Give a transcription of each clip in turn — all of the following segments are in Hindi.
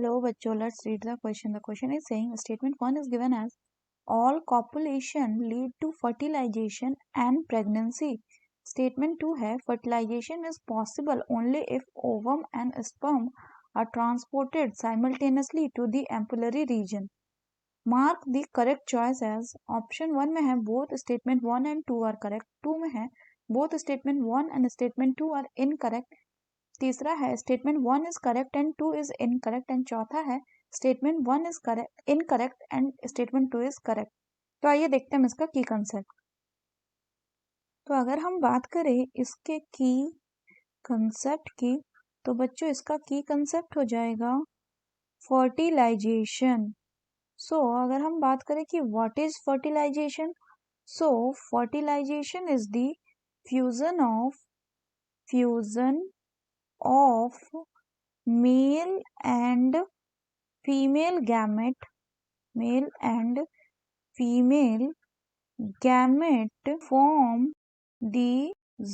Hello बच्चों, let's read the question. The question is saying statement 1 is given as all copulation lead to fertilization and pregnancy. Statement 2 है fertilization is possible only if ovum and sperm are transported simultaneously to the ampullary region. Mark the correct choice as option 1 में है both statement 1 and 2 are correct, 2 में है both statement 1 and statement 2 are incorrect, तीसरा है statement 1 is correct and 2 is incorrect and चौथा है statement 1 is correct incorrect and statement 2 is correct. तो आइए देखते हैं इसका की कंसेप्ट। तो अगर हम बात करें इसके की कंसेप्ट की, तो बच्चों इसका की कंसेप्ट हो जाएगा फर्टिलाइजेशन। सो अगर हम बात करें कि what is fertilisation, so fertilisation is the fusion of male and female gamete form the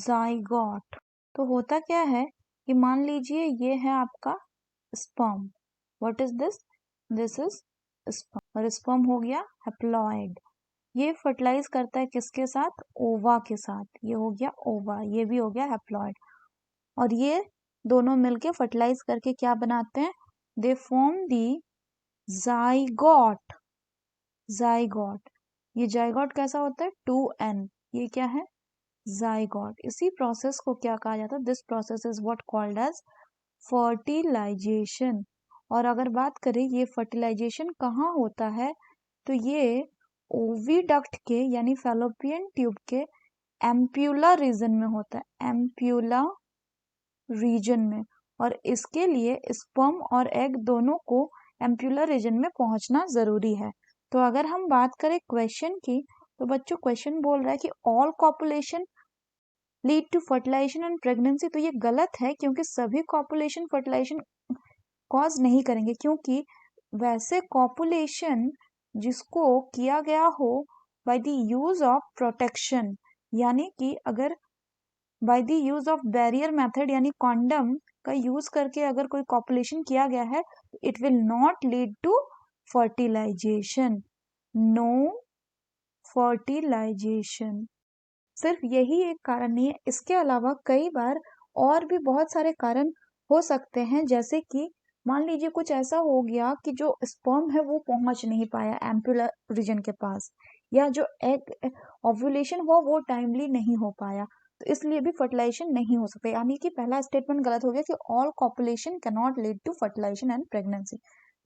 zygote। तो होता क्या है कि मान लीजिए ये है आपका sperm, what is this is sperm, और स्पर्म हो गया हैप्लॉइड। ये फर्टिलाइज करता है किसके साथ, ओवा के साथ, ये हो गया ओवा, ये भी हो गया हैप्लॉइड, और ये दोनों मिलके फर्टिलाइज करके क्या बनाते हैं, दे फॉर्म दी जाइगोट। ये जाइगोट कैसा होता है 2n, ये क्या है जाइगोट। इसी प्रोसेस को क्या कहा जाता है, this process is what called as fertilisation. और अगर बात करें ये फर्टिलाइजेशन कहाँ होता है, तो ये ओविडक्ट के यानी फैलोपियन ट्यूब के एम्प्यूला रीजन में होता है, एम्प्यूला रीजन में, और इसके लिए स्पर्म और एग दोनों को एम्प्यूलर रीजन में पहुंचना जरूरी है। तो अगर हम बात करें क्वेश्चन की, तो बच्चों क्वेश्चन बोल रहा है कि all copulation lead to fertilisation and pregnancy. तो ये गलत है क्योंकि सभी कॉपुलेशन फर्टिलाइजेशन कॉज नहीं करेंगे, क्योंकि वैसे कॉपुलेशन जिसको किया गया हो by the use of protection, यानी कि अगर by the use of barrier method यानी कॉन्डम का यूज करके अगर कोई कॉपुलेशन किया गया है, it will not lead to fertilisation, no fertilisation. सिर्फ यही एक कारण नहीं है, इसके अलावा कई बार और भी बहुत सारे कारण हो सकते हैं, जैसे कि मान लीजिए कुछ ऐसा हो गया कि जो स्पर्म है वो पहुंच नहीं पाया एम्पुलर रीजन के पास, या जो एग ओव्यूलेशन हुआ वो टाइमली नहीं हो पाया, तो इसलिए भी फर्टिलाइजेशन नहीं हो सकता। यानी कि पहला स्टेटमेंट गलत हो गया कि all copulation can not lead to fertilisation and pregnancy.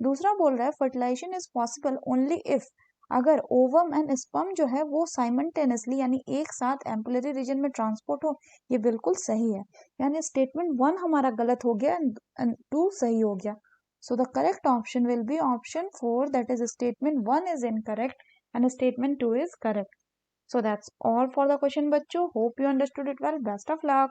दूसरा बोल रहा है fertilisation is possible only if, अगर ओवम एंड स्पर्म जो है वो साइमल्टेनियसली यानी एक साथ एम्पुलरी रीजन में ट्रांसपोर्ट हो। ये बिल्कुल सही है, यानी स्टेटमेंट 1 हमारा गलत हो गया एंड 2 सही हो गया। So the correct option will be option 4, that is statement 1 is incorrect and statement 2 is correct. So that's all for the question बच्चों. Hope you understood it well. Best of luck.